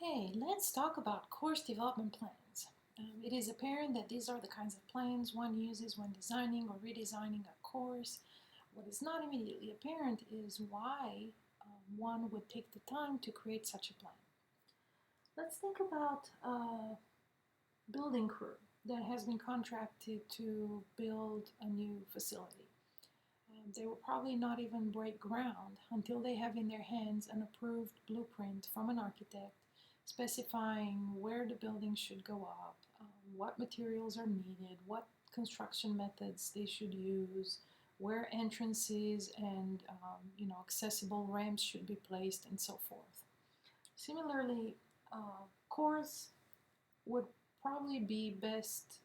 Okay, let's talk about course development plans. It is apparent that these are the kinds of plans one uses when designing or redesigning a course. What is not immediately apparent is why one would take the time to create such a plan. Let's think about a building crew that has been contracted to build a new facility. They will probably not even break ground until they have in their hands an approved blueprint from an architect specifying where the building should go up, what materials are needed, what construction methods they should use, where entrances and accessible ramps should be placed, and so forth. Similarly, cores would probably be best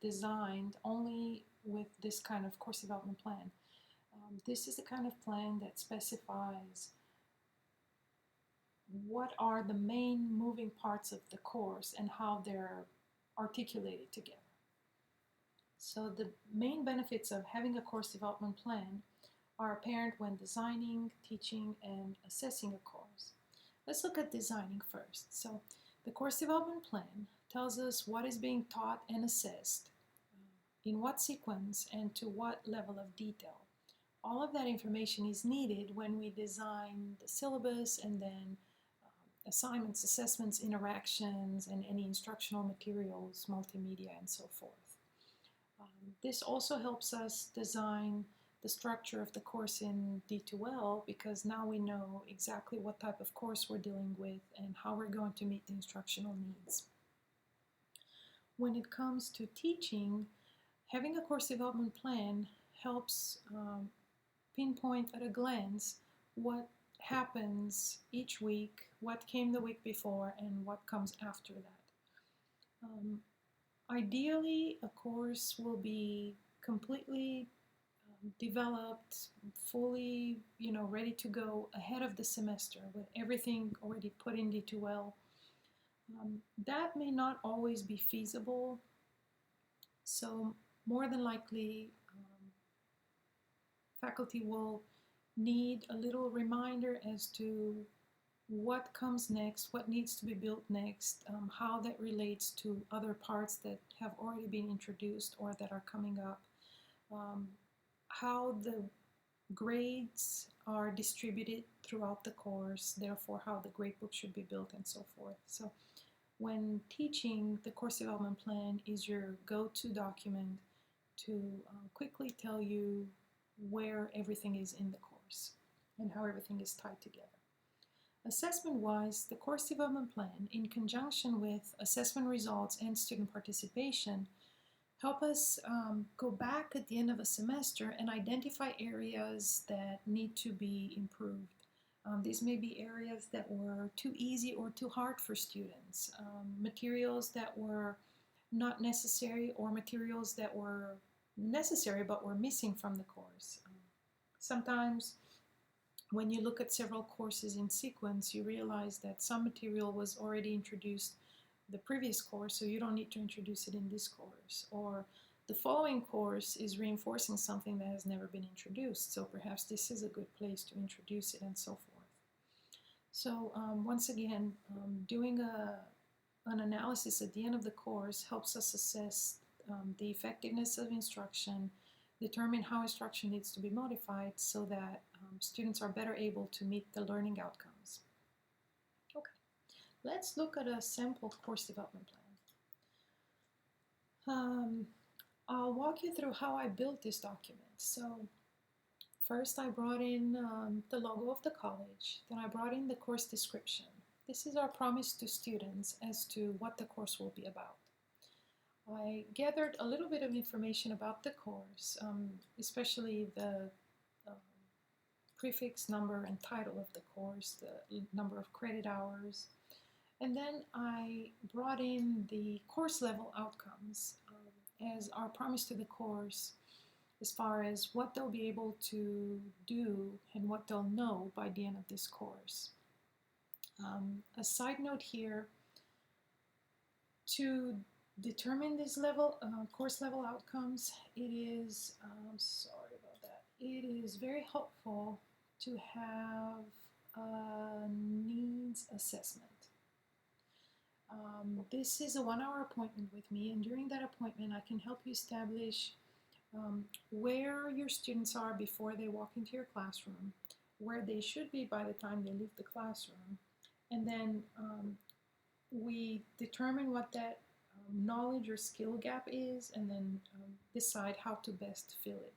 designed only with this kind of course development plan. This is the kind of plan that specifies what are the main moving parts of the course and how they're articulated together. So the main benefits of having a course development plan are apparent when designing, teaching, and assessing a course. Let's look at designing first. So the course development plan tells us what is being taught and assessed, in what sequence, and to what level of detail. All of that information is needed when we design the syllabus and then assignments, assessments, interactions, and any instructional materials, multimedia, and so forth. This also helps us design the structure of the course in D2L because now we know exactly what type of course we're dealing with and how we're going to meet the instructional needs. When it comes to teaching, having a course development plan helps pinpoint at a glance what happens each week, what came the week before, and what comes after that. Ideally, a course will be completely developed, fully, ready to go ahead of the semester with everything already put in D2L. That may not always be feasible, so more than likely faculty will need a little reminder as to what comes next, what needs to be built next, how that relates to other parts that have already been introduced or that are coming up, how the grades are distributed throughout the course, therefore how the gradebook should be built, and so forth. So when teaching, the course development plan is your go-to document to quickly tell you where everything is in the course and how everything is tied together. Assessment-wise, the course development plan, in conjunction with assessment results and student participation, help us go back at the end of a semester and identify areas that need to be improved. These may be areas that were too easy or too hard for students, materials that were not necessary or materials that were necessary but were missing from the course. Sometimes when you look at several courses in sequence, you realize that some material was already introduced the previous course, so you don't need to introduce it in this course. Or the following course is reinforcing something that has never been introduced, so perhaps this is a good place to introduce it, and so forth. So once again, doing an analysis at the end of the course helps us assess the effectiveness of instruction, determine how instruction needs to be modified so that students are better able to meet the learning outcomes. Okay, let's look at a sample course development plan. I'll walk you through how I built this document. So first I brought in the logo of the college, then I brought in the course description. This is our promise to students as to what the course will be about. I gathered a little bit of information about the course, especially the prefix, number, and title of the course, the number of credit hours. And then I brought in the course level outcomes as our promise to the course as far as what they'll be able to do and what they'll know by the end of this course. A side note here, to determine this level, course level outcomes, it is, sorry about that, it is very helpful to have a needs assessment. This is a 1-hour appointment with me, and during that appointment I can help you establish where your students are before they walk into your classroom, where they should be by the time they leave the classroom, and then we determine what that knowledge or skill gap is, and then decide how to best fill it.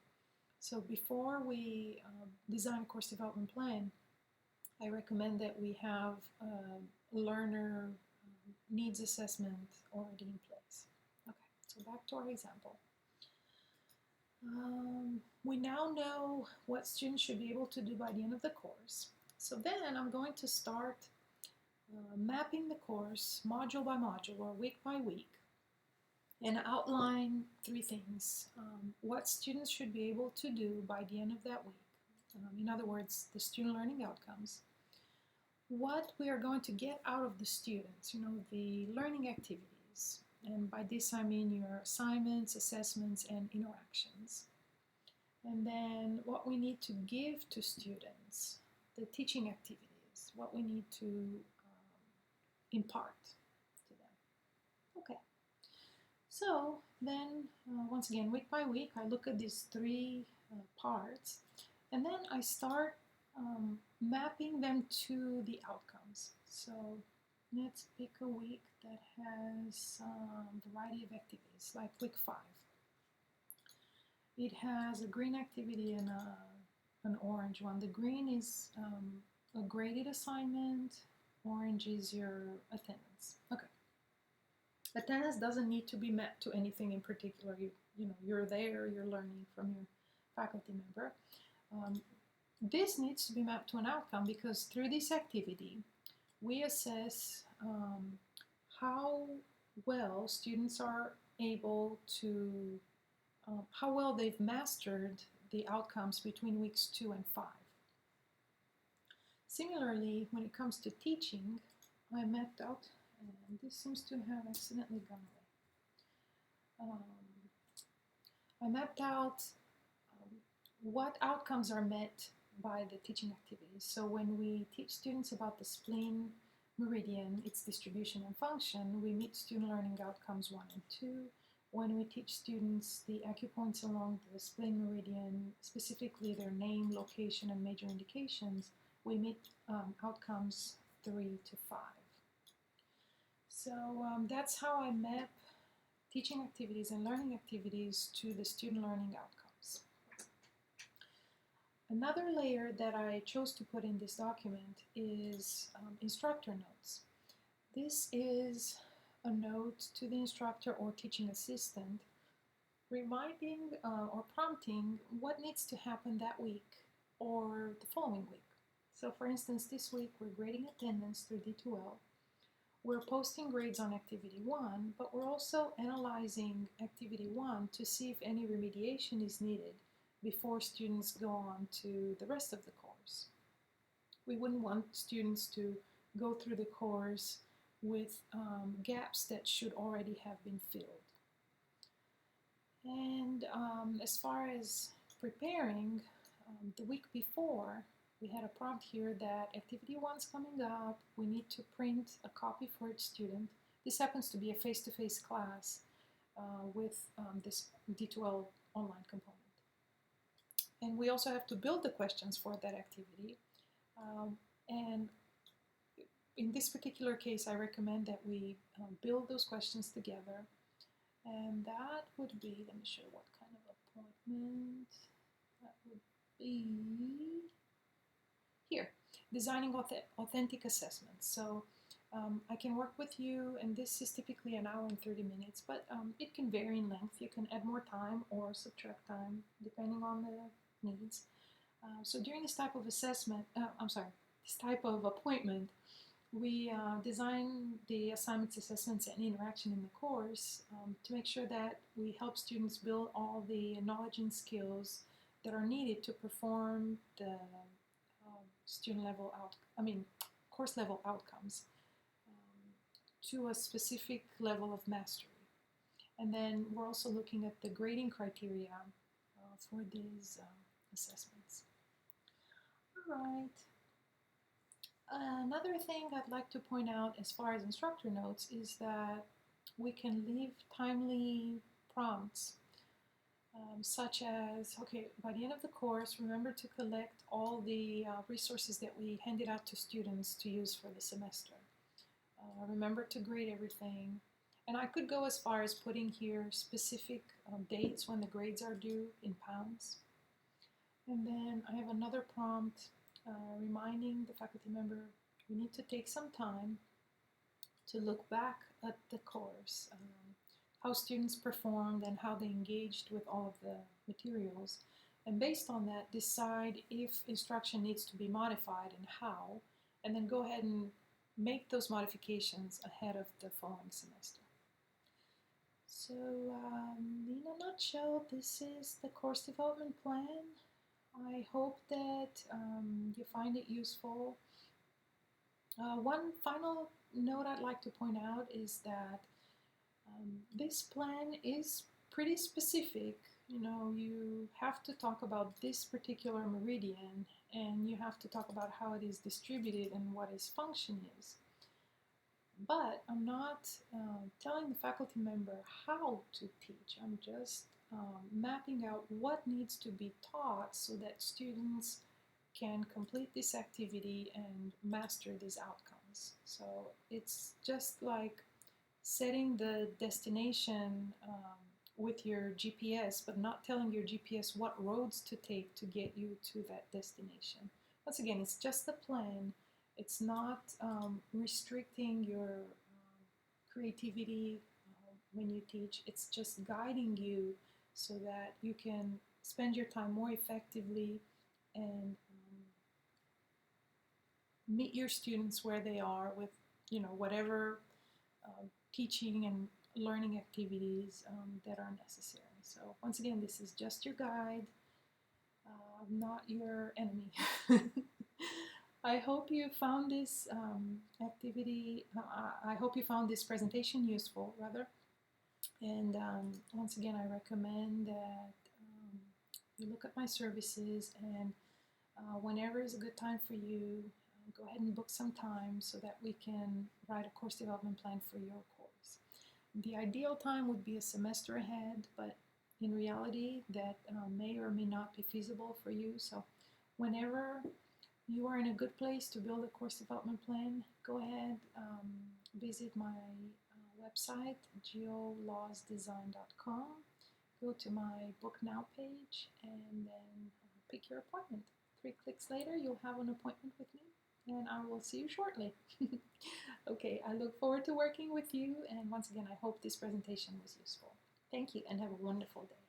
So before we design a course development plan, I recommend that we have a learner needs assessment already in place. Okay, so back to our example. We now know what students should be able to do by the end of the course. So then I'm going to start mapping the course module by module or week by week and outline 3 things. What students should be able to do by the end of that week. In other words, the student learning outcomes. What we are going to get out of the students, the learning activities. And by this I mean your assignments, assessments, and interactions. And then what we need to give to students, the teaching activities, what we need to impart to them. Okay. So then, once again, week by week, I look at these 3 parts, and then I start mapping them to the outcomes. So let's pick a week that has a variety of activities, like week 5. It has a green activity and an orange one. The green is a graded assignment, orange is your attendance. Okay. Attendance doesn't need to be mapped to anything in particular. You're there, you're learning from your faculty member. This needs to be mapped to an outcome because through this activity, we assess how well students are able to, how well they've mastered the outcomes between weeks 2 and 5. Similarly, when it comes to teaching, I mapped out, and this seems to have accidentally gone away. I mapped out what outcomes are met by the teaching activities. So when we teach students about the spleen meridian, its distribution and function, we meet student learning outcomes 1 and 2. When we teach students the acupoints along the spleen meridian, specifically their name, location, and major indications, we meet outcomes 3 to 5. So that's how I map teaching activities and learning activities to the student learning outcomes. Another layer that I chose to put in this document is instructor notes. This is a note to the instructor or teaching assistant reminding or prompting what needs to happen that week or the following week. So for instance, this week we're grading attendance through D2L. We're posting grades on Activity 1, but we're also analyzing Activity 1 to see if any remediation is needed before students go on to the rest of the course. We wouldn't want students to go through the course with gaps that should already have been filled. And as far as preparing, the week before, we had a prompt here that Activity 1 is coming up. We need to print a copy for each student. This happens to be a face-to-face class with this D2L online component. And we also have to build the questions for that activity. And in this particular case, I recommend that we build those questions together. And that would be, let me show what kind of appointment that would be. Here, designing authentic assessments. So I can work with you, and this is typically an hour and 30 minutes, but it can vary in length. You can add more time or subtract time depending on the needs. So during this type of assessment, this type of appointment, we design the assignments, assessments, and interaction in the course to make sure that we help students build all the knowledge and skills that are needed to perform the course level outcomes to a specific level of mastery. And then we're also looking at the grading criteria for these assessments. All right. Another thing I'd like to point out as far as instructor notes is that we can leave timely prompts, such as, okay, by the end of the course, remember to collect all the resources that we handed out to students to use for the semester. Remember to grade everything. And I could go as far as putting here specific dates when the grades are due in pounds. And then I have another prompt reminding the faculty member we need to take some time to look back at the course, how students performed and how they engaged with all of the materials. And based on that, decide if instruction needs to be modified and how, and then go ahead and make those modifications ahead of the following semester. So in a nutshell, this is the course development plan. I hope that you find it useful. One final note I'd like to point out is that this plan is pretty specific. You know, you have to talk about this particular meridian, and you have to talk about how it is distributed and what its function is. But I'm not telling the faculty member how to teach. I'm just mapping out what needs to be taught so that students can complete this activity and master these outcomes. So it's just like setting the destination with your GPS, but not telling your GPS what roads to take to get you to that destination. Once again, it's just the plan. It's not restricting your creativity when you teach. It's just guiding you so that you can spend your time more effectively and meet your students where they are with, you know, whatever teaching and learning activities that are necessary. So once again, this is just your guide, not your enemy. I hope you found this I hope you found this presentation useful, rather. And once again, I recommend that you look at my services, and whenever is a good time for you, go ahead and book some time so that we can write a course development plan for your course. The ideal time would be a semester ahead, but in reality, that may or may not be feasible for you. So whenever you are in a good place to build a course development plan, go ahead, visit my website, geolawsdesign.com, go to my Book Now page, and then pick your appointment. 3 clicks later, you'll have an appointment with me, and I will see you shortly. Okay, I look forward to working with you, and once again, I hope this presentation was useful. Thank you, and have a wonderful day.